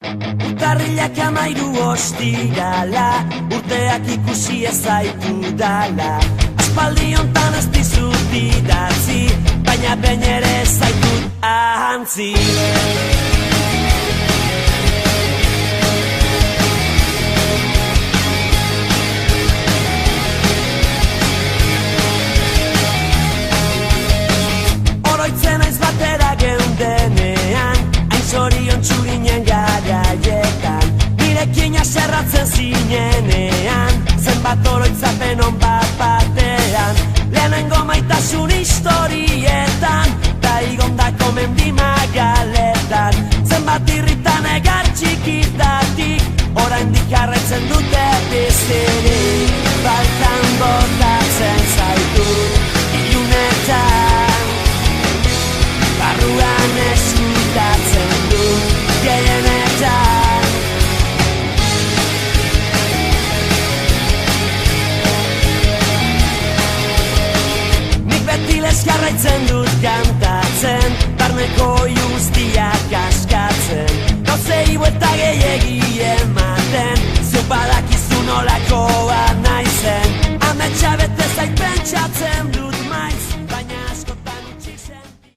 Urtarrilak 13 ostirala, urteak ikusi ez zaitu dala. Aspaldi hontan ez dizut idatzi, baina behin ere ez zaitut ahantzi. Oroitzen aiz batera geundenean, hain zorion txurinen garaietan. Nirekin aserratzen zinenean, zenbat oroitzapen on bat batean. Lehenengo maitasun historietan, da igondako mendi magaletan. Zenbat irritan egar txikitatik, oraindik jarraitzen dute bizirik. Faltan botatzen zaitu ilunetan, barruan eskutatzen du gehienetan. Nik beti lez jarraitzen dut kantatzen, barneko